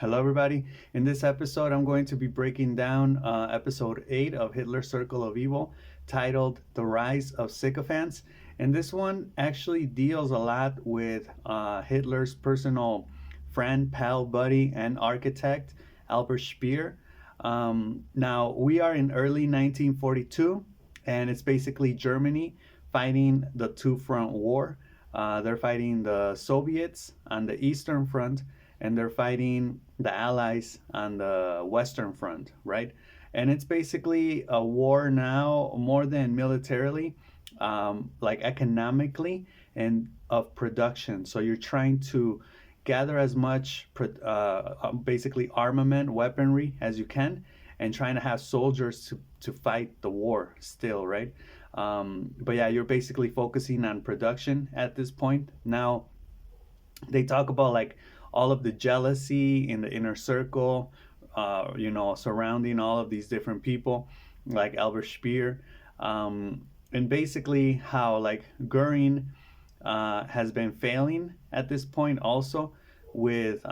Hello, everybody. In this episode, I'm going to be breaking down episode 8 of Hitler's Circle of Evil, titled The Rise of Sycophants. And this one actually deals a lot with Hitler's personal friend, pal, buddy, and architect, Albert Speer. Now, we are in early 1942, and it's basically Germany fighting the two front war. They're fighting the Soviets on the Eastern Front, and they're fighting the Allies on the Western Front, right? And it's basically a war now more than militarily, like economically and of production. So you're trying to gather as much basically armament, weaponry as you can, and trying to have soldiers to fight the war still, right? But yeah, you're basically focusing on production at this point. Now, they talk about like all of the jealousy in the inner circle, surrounding all of these different people, like Albert Speer, and basically how like Goering has been failing at this point also with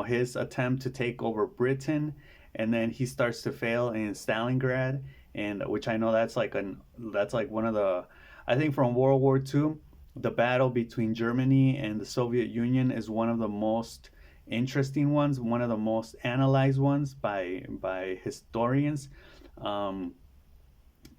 his attempt to take over Britain, and then he starts to fail in Stalingrad, and which I know that's like one of the, I think from World War II, the battle between Germany and the Soviet Union is one of the most interesting ones, one of the most analyzed ones by historians. Um,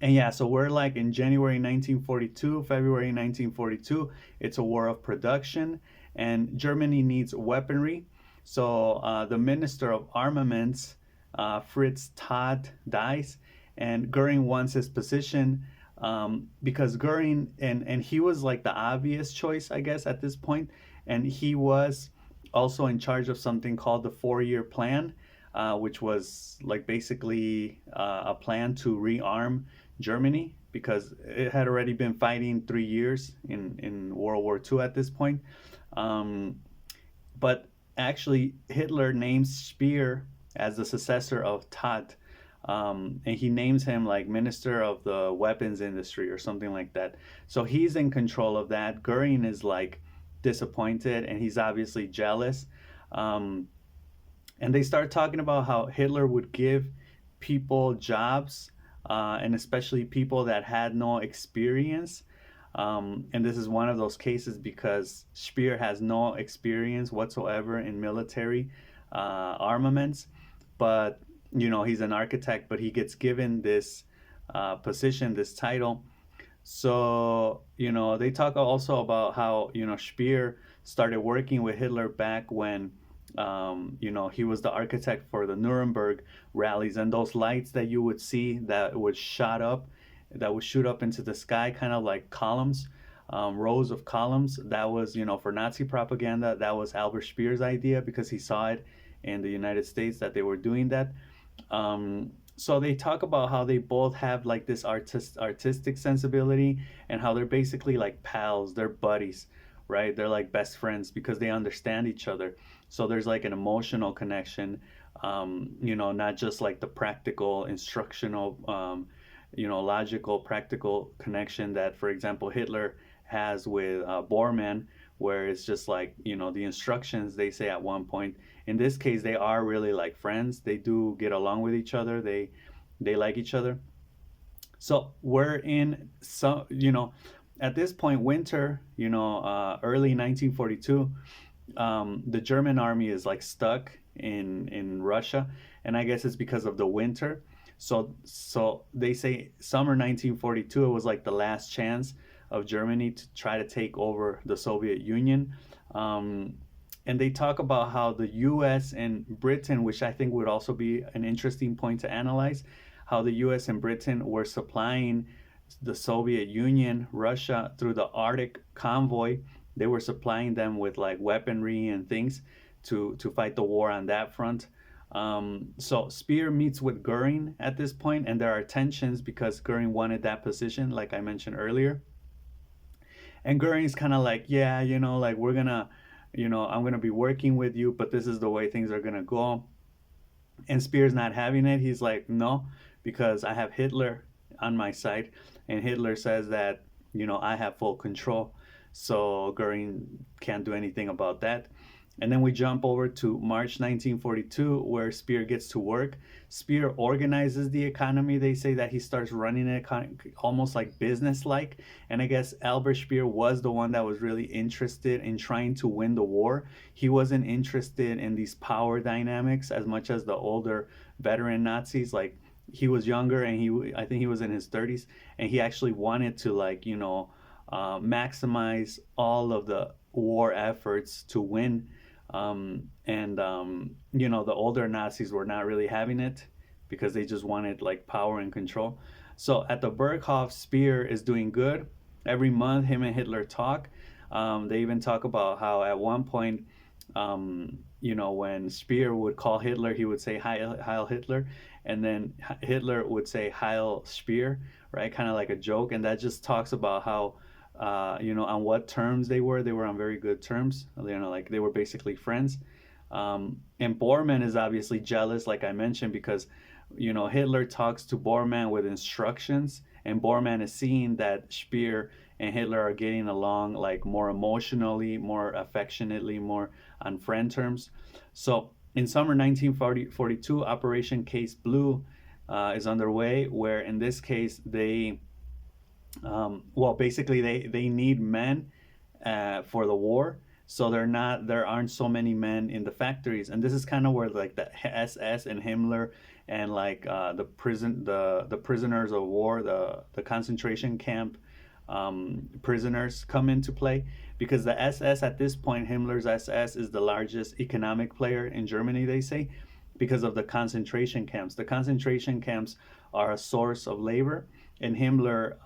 and yeah, so we're like in January 1942, February 1942. It's a war of production, and Germany needs weaponry. So the Minister of Armaments, Fritz Todt, dies, and Goering wants his position, because Goering, and he was like the obvious choice, I guess, at this point, and he was also in charge of something called the 4-year plan, which was like basically a plan to rearm Germany because it had already been fighting 3 years in World War II at this point. Um, but actually, Hitler names Speer as the successor of Todt, and he names him like minister of the weapons industry or something like that. So he's in control of that. Goering is like disappointed, and he's obviously jealous. Um, and they start talking about how Hitler would give people jobs, and especially people that had no experience. And this is one of those cases because Speer has no experience whatsoever in military armaments, but he's an architect, but he gets given this position, this title. So they talk also about how Speer started working with Hitler back when he was the architect for the Nuremberg rallies, and those lights that you would see that would that would shoot up into the sky, kind of like columns, rows of columns. That was for Nazi propaganda. That was Albert Speer's idea because he saw it in the United States that they were doing that. So they talk about how they both have like this artistic sensibility, and how they're basically like pals, they're buddies, right? They're like best friends because they understand each other. So there's like an emotional connection, not just like the practical, instructional, logical, practical connection that, for example, Hitler has with Bormann, where it's just like, the instructions they say at one point. In this case, they are really like friends. They do get along with each other. They like each other. So we're in some, at this point, winter, early 1942. The German army is like stuck in Russia, and I guess it's because of the winter. So they say summer 1942, it was like the last chance of Germany to try to take over the Soviet Union. And they talk about how the US and Britain, which I think would also be an interesting point to analyze, how the US and Britain were supplying the Soviet Union, Russia, through the Arctic convoy. They were supplying them with like weaponry and things to fight the war on that front. So Speer meets with Goering at this point, and there are tensions because Goering wanted that position, like I mentioned earlier. And Goering's kind of like, yeah, like we're gonna, I'm gonna be working with you, but this is the way things are gonna go. And Speer's not having it. He's like, no, because I have Hitler on my side, and Hitler says that I have full control. So Goering can't do anything about that. And then we jump over to March 1942, where Speer gets to work. Speer organizes the economy. They say that he starts running it almost like business like. And I guess Albert Speer was the one that was really interested in trying to win the war. He wasn't interested in these power dynamics as much as the older veteran Nazis. Like, he was younger, and I think he was in his 30s, and he actually wanted to, like, maximize all of the war efforts to win. The older Nazis were not really having it because they just wanted like power and control. So at the Berghof, Speer is doing good. Every month, him and Hitler talk. They even talk about how at one point, when Speer would call Hitler, he would say Heil Hitler, and then Hitler would say Heil Speer, right? Kind of like a joke, and that just talks about how on what terms they were. They were on very good terms. Like they were basically friends. And Bormann is obviously jealous, like I mentioned, because Hitler talks to Bormann with instructions, and Bormann is seeing that Speer and Hitler are getting along like more emotionally, more affectionately, more on friend terms. So in summer 1942, Operation Case Blue is underway, where in this case basically they need men for the war, so there aren't so many men in the factories, and this is kind of where like the SS and Himmler and like the prisoners of war, the concentration camp prisoners come into play, because the SS at this point, Himmler's SS, is the largest economic player in Germany, they say, because of the concentration camps. The concentration camps are a source of labor, and Himmler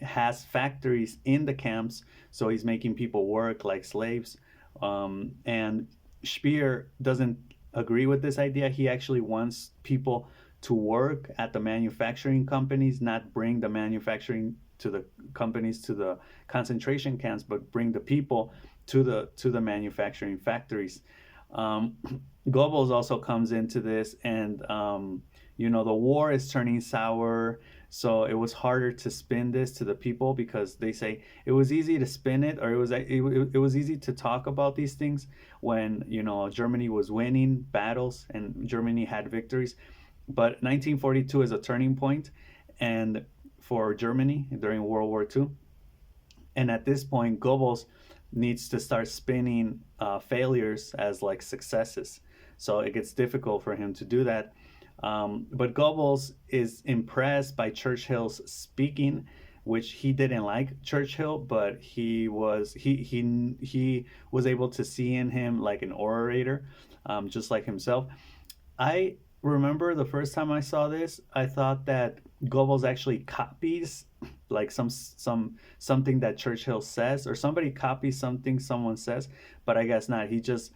has factories in the camps, so he's making people work like slaves. And Speer doesn't agree with this idea. He actually wants people to work at the manufacturing companies, not bring the manufacturing to the companies to the concentration camps, but bring the people to the manufacturing factories. Goebbels also comes into this, and the war is turning sour. So it was harder to spin this to the people, because they say it was easy to spin it, or it was easy to talk about these things when Germany was winning battles and Germany had victories. But 1942 is a turning point, and for Germany during World War II. And at this point, Goebbels needs to start spinning failures as like successes. So it gets difficult for him to do that. But Goebbels is impressed by Churchill's speaking, which he didn't like Churchill, but he was able to see in him like an orator, just like himself. I remember the first time I saw this, I thought that Goebbels actually copies like something that Churchill says, or somebody copies something someone says, but I guess not. He just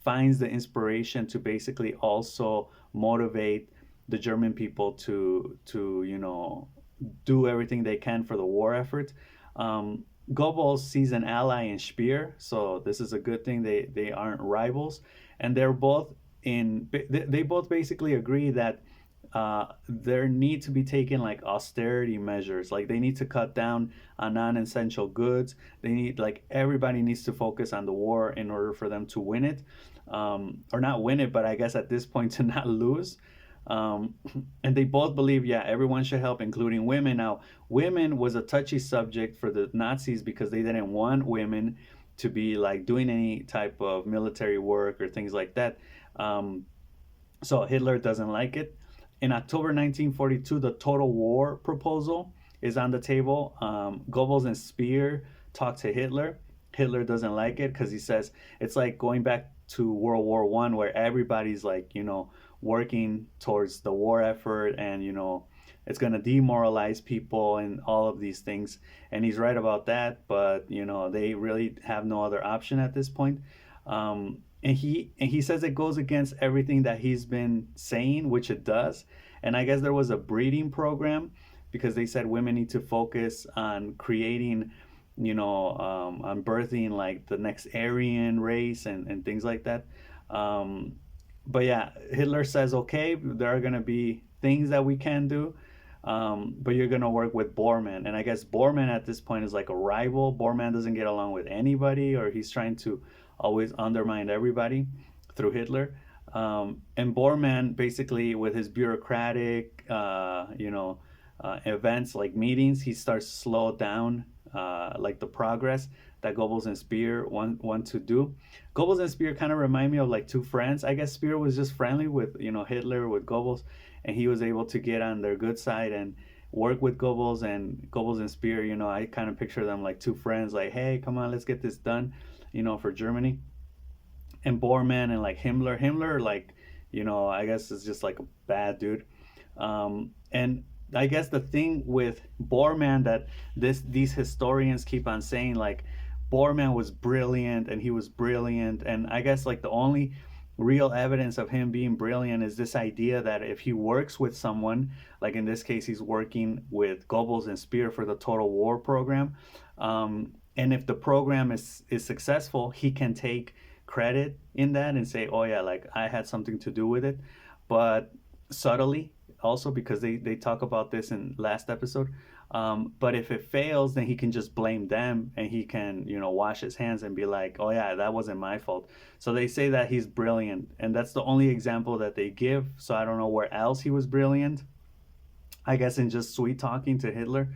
finds the inspiration to basically also motivate the German people to do everything they can for the war effort. Goebbels sees an ally in Speer, so this is a good thing. They aren't rivals, and they both basically agree that there need to be taken like austerity measures. Like they need to cut down on non-essential goods. Everybody needs to focus on the war in order for them to win it, or not win it, but I guess at this point to not lose. And they both believe, everyone should help, including women. Now, women was a touchy subject for the Nazis because they didn't want women to be like doing any type of military work or things like that. So Hitler doesn't like it. In October 1942, the total war proposal is on the table. Goebbels and Speer talk to Hitler. Hitler doesn't like it because he says it's like going back to World War I, where everybody's like, working towards the war effort, and it's going to demoralize people and all of these things. And he's right about that, but they really have no other option at this point. And he says it goes against everything that he's been saying, which it does. And I guess there was a breeding program, because they said women need to focus on creating, on birthing like the next Aryan race and things like that. But Hitler says, okay, there are going to be things that we can do, but you're going to work with Bormann. And I guess Bormann at this point is like a rival. Bormann doesn't get along with anybody, or he's trying to always undermined everybody through Hitler. And Bormann, basically, with his bureaucratic, events like meetings, he starts to slow down like the progress that Goebbels and Speer want to do. Goebbels and Speer kind of remind me of like two friends. I guess Speer was just friendly with Hitler, with Goebbels, and he was able to get on their good side and work with Goebbels. And Goebbels and Speer, I kind of picture them like two friends, like, hey, come on, let's get this done, for Germany. And Bormann and like Himmler, like, I guess is just like a bad dude. And I guess the thing with Bormann that these historians keep on saying, like, Bormann was brilliant and he was brilliant, and I guess like the only real evidence of him being brilliant is this idea that if he works with someone, like in this case he's working with Goebbels and Speer for the Total War program, and if the program is successful, he can take credit in that and say, oh yeah, like I had something to do with it, but subtly also, because they talk about this in last episode. But if it fails, then he can just blame them and he can, wash his hands and be like, oh yeah, that wasn't my fault. So they say that he's brilliant, and that's the only example that they give. So I don't know where else he was brilliant. I guess in just sweet talking to Hitler.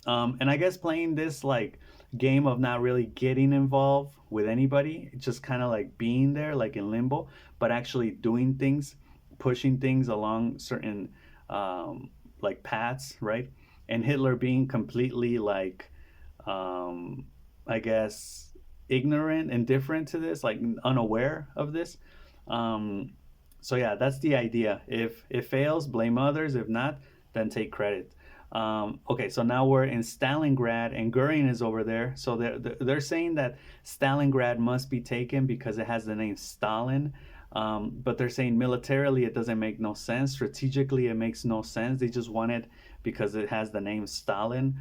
And I guess playing this like game of not really getting involved with anybody, just kind of like being there, like in limbo, but actually doing things, pushing things along certain like paths, right? And Hitler being completely like, I guess, ignorant, indifferent to this, like unaware of this. So yeah, that's the idea. If it fails, blame others. If not, then take credit. Okay, so now we're in Stalingrad, and Goering is over there. So they're saying that Stalingrad must be taken because it has the name Stalin. But they're saying militarily it doesn't make no sense. Strategically, it makes no sense. They just want it because it has the name Stalin.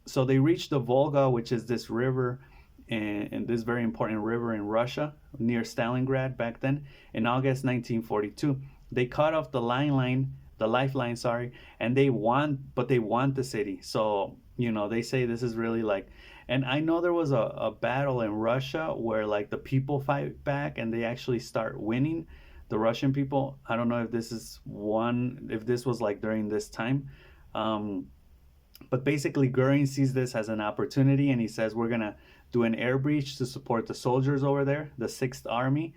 So they reached the Volga, which is this river, and this very important river in Russia near Stalingrad back then, in August 1942. They cut off the lifeline, sorry, and they want the city. So they say this is really like, and I know there was a battle in Russia where like the people fight back and they actually start winning, the Russian people. I don't know if this was like during this time. But basically Goering sees this as an opportunity, and he says, we're gonna do an air breach to support the soldiers over there, the 6th Army.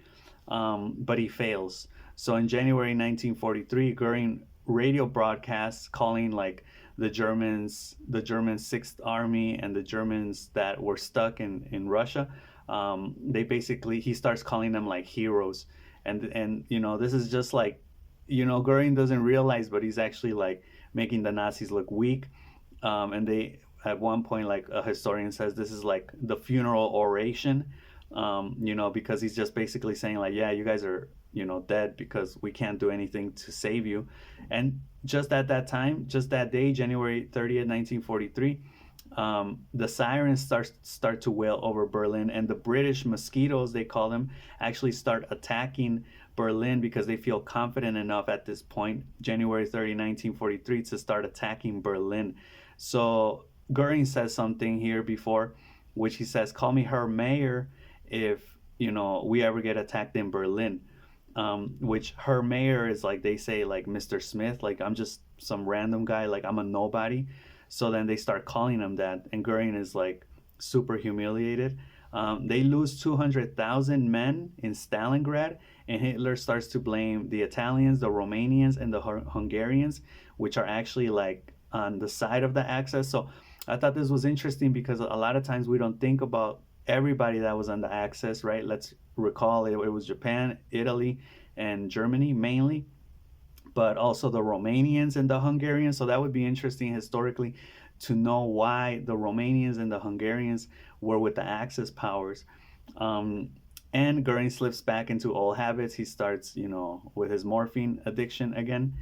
But he fails. So in January 1943, Goering radio broadcasts calling like the German 6th Army and the Germans that were stuck in Russia. He starts calling them like heroes. And this is just like, Goering doesn't realize, but he's actually like making the Nazis look weak. And they, at one point, like a historian says, this is like the funeral oration, because he's just basically saying like, yeah, you guys are, dead because we can't do anything to save you. And just at that time, just that day, January 30th, 1943, the sirens start to wail over Berlin, and the British mosquitoes, they call them, actually start attacking Berlin because they feel confident enough at this point, January 30, 1943, to start attacking Berlin. So Goering says something here before, which he says, call me Herr Mayor if, we ever get attacked in Berlin. Which Herr Mayor is like, they say like Mr. Smith, like I'm just some random guy, like I'm a nobody. So then they start calling him that, and Goering is like super humiliated. They lose 200,000 men in Stalingrad, and Hitler starts to blame the Italians, the Romanians, and the Hungarians, which are actually like on the side of the Axis. So I thought this was interesting because a lot of times we don't think about everybody that was on the Axis, right? Let's recall it was Japan, Italy, and Germany mainly, but also the Romanians and the Hungarians. So that would be interesting historically to know why the Romanians and the Hungarians were with the Axis powers. And Goering slips back into old habits. He starts, with his morphine addiction again.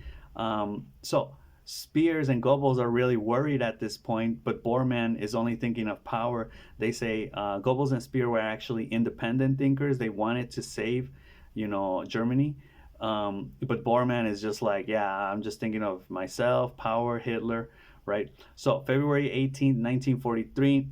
So Spears and Goebbels are really worried at this point, but Bormann is only thinking of power. They say Goebbels and Speer were actually independent thinkers. They wanted to save, Germany. But Bormann is just like, yeah, I'm just thinking of myself, power, Hitler, right? So February 18th, 1943,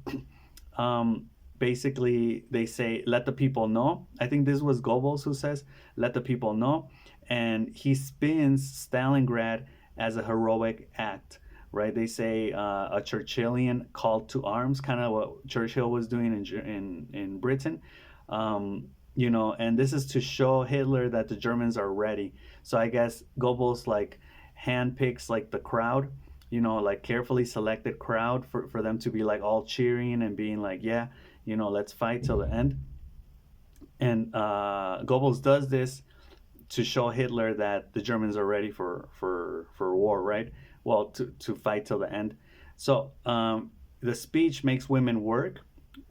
basically they say, let the people know. I think this was Goebbels who says, let the people know. And he spins Stalingrad as a heroic act, right? They say a Churchillian call to arms, kind of what Churchill was doing in Britain. And this is to show Hitler that the Germans are ready. So I guess Goebbels like handpicks like the crowd, like carefully selected crowd for them to be like all cheering and being like, yeah, let's fight till the end. And Goebbels does this to show Hitler that the Germans are ready for war, right? Well, to fight till the end. So the speech makes women work,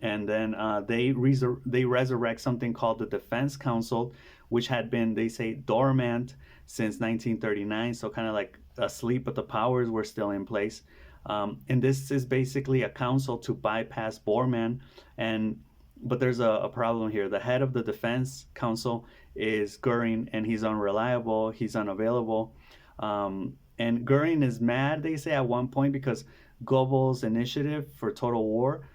and then they resurrect something called the Defense Council, which had been, they say, dormant since 1939, so kind of like asleep, but the powers were still in place. And this is basically a council to bypass Bormann. But there's a problem here. The head of the Defense Council is Goering, and he's unreliable, he's unavailable. And Goering is mad, they say, at one point because Goebbels' initiative for total war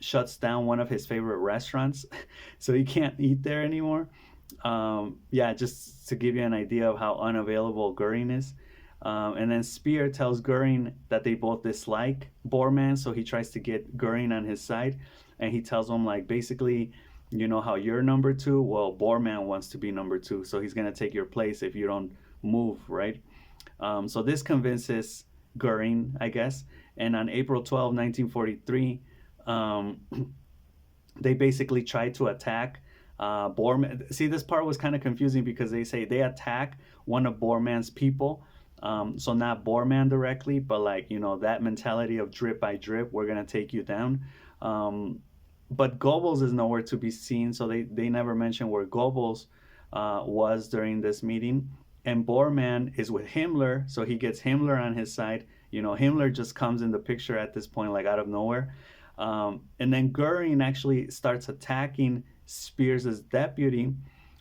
shuts down one of his favorite restaurants. So he can't eat there anymore. Just to give you an idea of how unavailable Goering is. And then Speer tells Goering that they both dislike Bormann, so he tries to get Goering on his side. And he tells him, like, basically, how you're number two? Well, Bormann wants to be number two, so he's going to take your place if you don't move, right? So this convinces Goering, I guess. And on April 12, 1943, they basically tried to attack Bormann. See, this part was kind of confusing because they say they attack one of Bormann's people. So not Bormann directly, but like, that mentality of drip by drip, we're going to take you down. But Goebbels is nowhere to be seen, so they never mention where Goebbels was during this meeting. And Bormann is with Himmler, so he gets Himmler on his side. Himmler just comes in the picture at this point, like out of nowhere. And then Goering actually starts attacking Speer's deputy.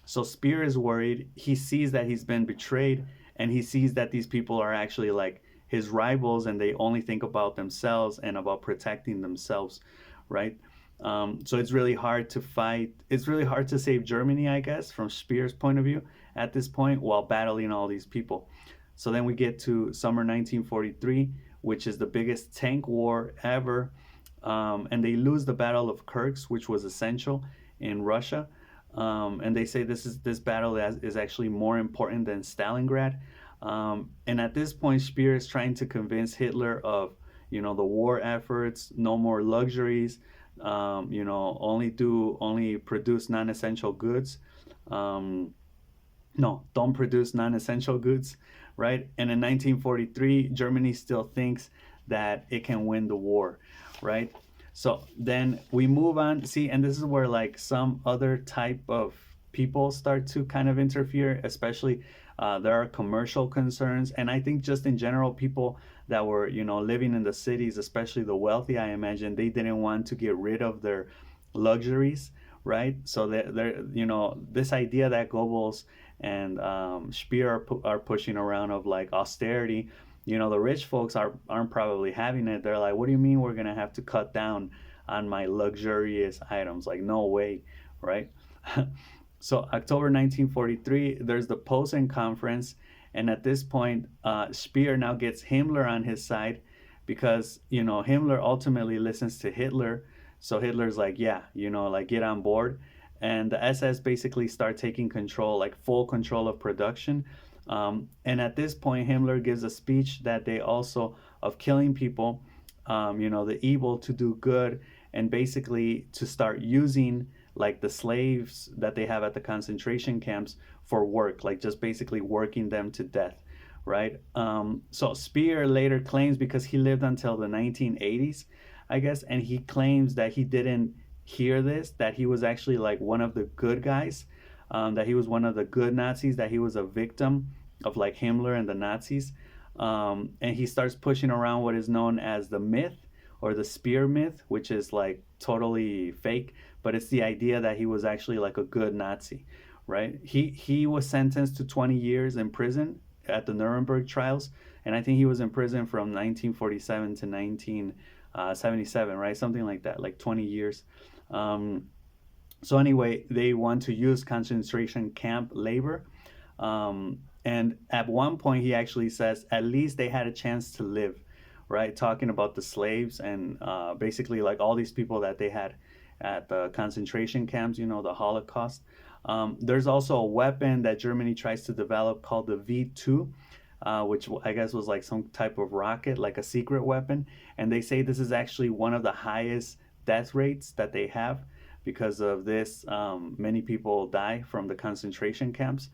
So Speer is worried. He sees that he's been betrayed, and he sees that these people are actually like his rivals, and they only think about themselves and about protecting themselves, right? So it's really hard to fight. It's really hard to save Germany, I guess, from Speer's point of view at this point, while battling all these people. So then we get to summer 1943, which is the biggest tank war ever. And they lose the Battle of Kursk, which was essential in Russia. And they say this battle is actually more important than Stalingrad. And at this point, Speer is trying to convince Hitler of, the war efforts, no more luxuries, only produce non-essential goods. No, don't produce non-essential goods, right? And in 1943, Germany still thinks that it can win the war, right? So then we move on. See, and this is where like some other type of people start to kind of interfere, especially there are commercial concerns. And I think just in general, people that were, living in the cities, especially the wealthy, I imagine, they didn't want to get rid of their luxuries, right? So they're this idea that Goebbels and Speer are pushing around of like austerity, the rich folks aren't probably having it. They're like, what do you mean we're going to have to cut down on my luxurious items? Like, no way, right? So October 1943, there's the Posen Conference. And at this point, Speer now gets Himmler on his side because, Himmler ultimately listens to Hitler. So Hitler's like, yeah, like get on board. And the SS basically start taking control, like full control of production. And at this point, Himmler gives a speech that day also of killing people, the evil to do good, and basically to start using like the slaves that they have at the concentration camps for work, like just basically working them to death, right? So Speer later claims, because he lived until the 1980s, I guess, and he claims that he didn't hear this, that he was actually like one of the good guys, that he was one of the good Nazis, that he was a victim of like Himmler and the Nazis. And he starts pushing around what is known as the myth, or the Speer myth, which is like totally fake, but it's the idea that he was actually like a good Nazi, right? He was sentenced to 20 years in prison at the Nuremberg trials, and I think he was in prison from 1947 to 1977, right? Something like that, like 20 years. Um, so anyway, they want to use concentration camp labor. And at one point, he actually says at least they had a chance to live, right? Talking about the slaves and basically like all these people that they had at the concentration camps, the Holocaust. There's also a weapon that Germany tries to develop called the V2, which I guess was like some type of rocket, like a secret weapon. And they say this is actually one of the highest death rates that they have. Because of this, many people die from the concentration camps.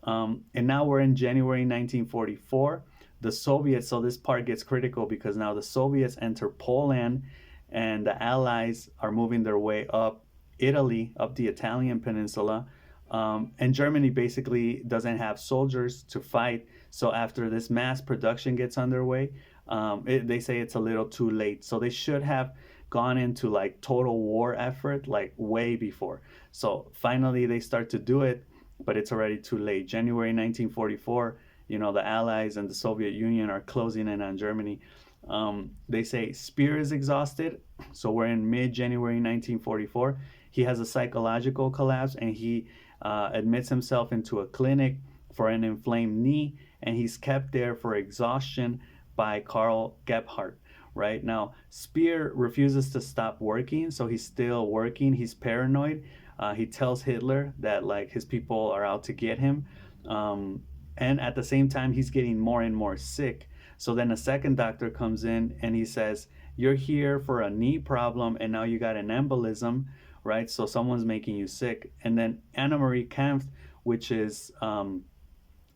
And now we're in January 1944. The Soviets, so this part gets critical because now the Soviets enter Poland and the Allies are moving their way up Italy, up the Italian peninsula. And Germany basically doesn't have soldiers to fight. So after this mass production gets underway, they say it's a little too late. So they should have gone into like total war effort like way before. So finally they start to do it, but it's already too late. January 1944, the Allies and the Soviet Union are closing in on Germany. They say Speer is exhausted. So we're in mid-January 1944. He has a psychological collapse and he admits himself into a clinic for an inflamed knee, and he's kept there for exhaustion by Karl Gebhardt. Right now, Speer refuses to stop working, so he's still working. He's paranoid. He tells Hitler that like his people are out to get him, and at the same time, he's getting more and more sick. So then a second doctor comes in and he says, "You're here for a knee problem, and now you got an embolism, right? So someone's making you sick." And then Anna-Marie Kampf, which is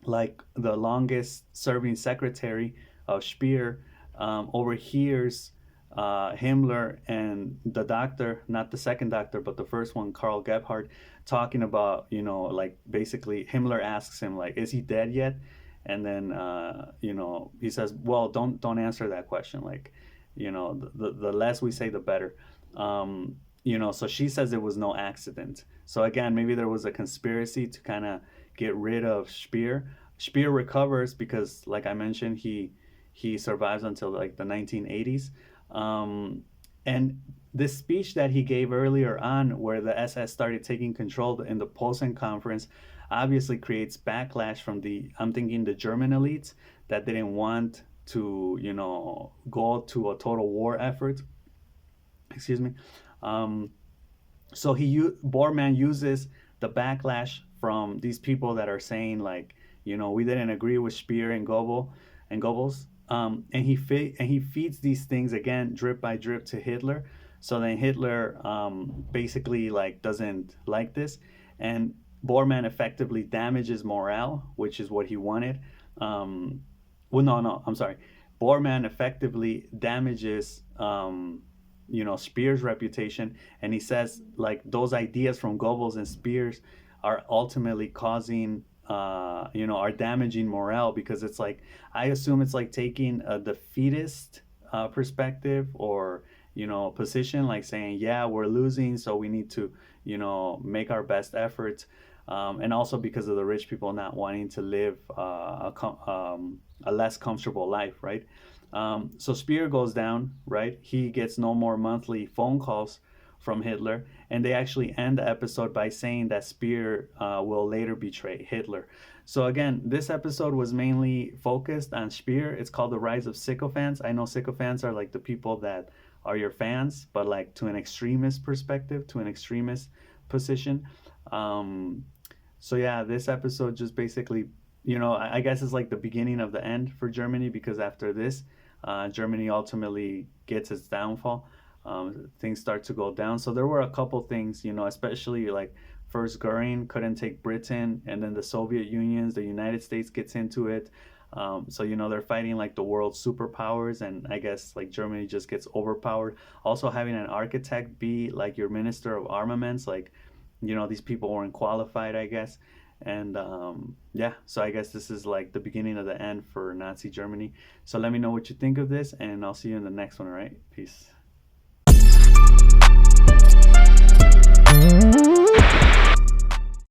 like the longest serving secretary of Speer, overhears Himmler and the doctor, not the second doctor, but the first one, Karl Gebhardt, talking about, like basically Himmler asks him, like, is he dead yet? And then, he says, well, don't answer that question. Like, the less we say, the better. So she says it was no accident. So again, maybe there was a conspiracy to kind of get rid of Speer. Speer recovers because, like I mentioned, he survives until like the 1980s. And this speech that he gave earlier on, where the SS started taking control in the Posen conference, obviously creates backlash from I'm thinking the German elites that didn't want to, go to a total war effort. Excuse me. So Bormann uses the backlash from these people that are saying like, we didn't agree with Speer and Goebbels. And he feeds these things again drip by drip to Hitler. So then Hitler basically like doesn't like this, and Bormann effectively damages morale, which is what he wanted. I'm sorry. Bormann effectively damages Speer's reputation, and he says like those ideas from Goebbels and Speer are ultimately causing are damaging morale, because it's like, I assume it's like taking a defeatist perspective or position, like saying, yeah, we're losing, so we need to make our best efforts, and also because of the rich people not wanting to live a less comfortable life, right? So Speer goes down, right? He gets no more monthly phone calls from Hitler, and they actually end the episode by saying that Speer will later betray Hitler. So again, this episode was mainly focused on Speer. It's called The Rise of Sycophants. I know sycophants are like the people that are your fans, but like to an extremist perspective, to an extremist position. So yeah, this episode just basically, I guess it's like the beginning of the end for Germany, because after this, Germany ultimately gets its downfall. Things start to go down. So there were a couple things, especially like first Goering couldn't take Britain, and then the Soviet Union, the United States gets into it. So they're fighting like the world superpowers, and I guess like Germany just gets overpowered. Also having an architect be like your minister of armaments, like these people weren't qualified, I guess. And so I guess this is like the beginning of the end for Nazi Germany. So let me know what you think of this, and I'll see you in the next one. All right, peace.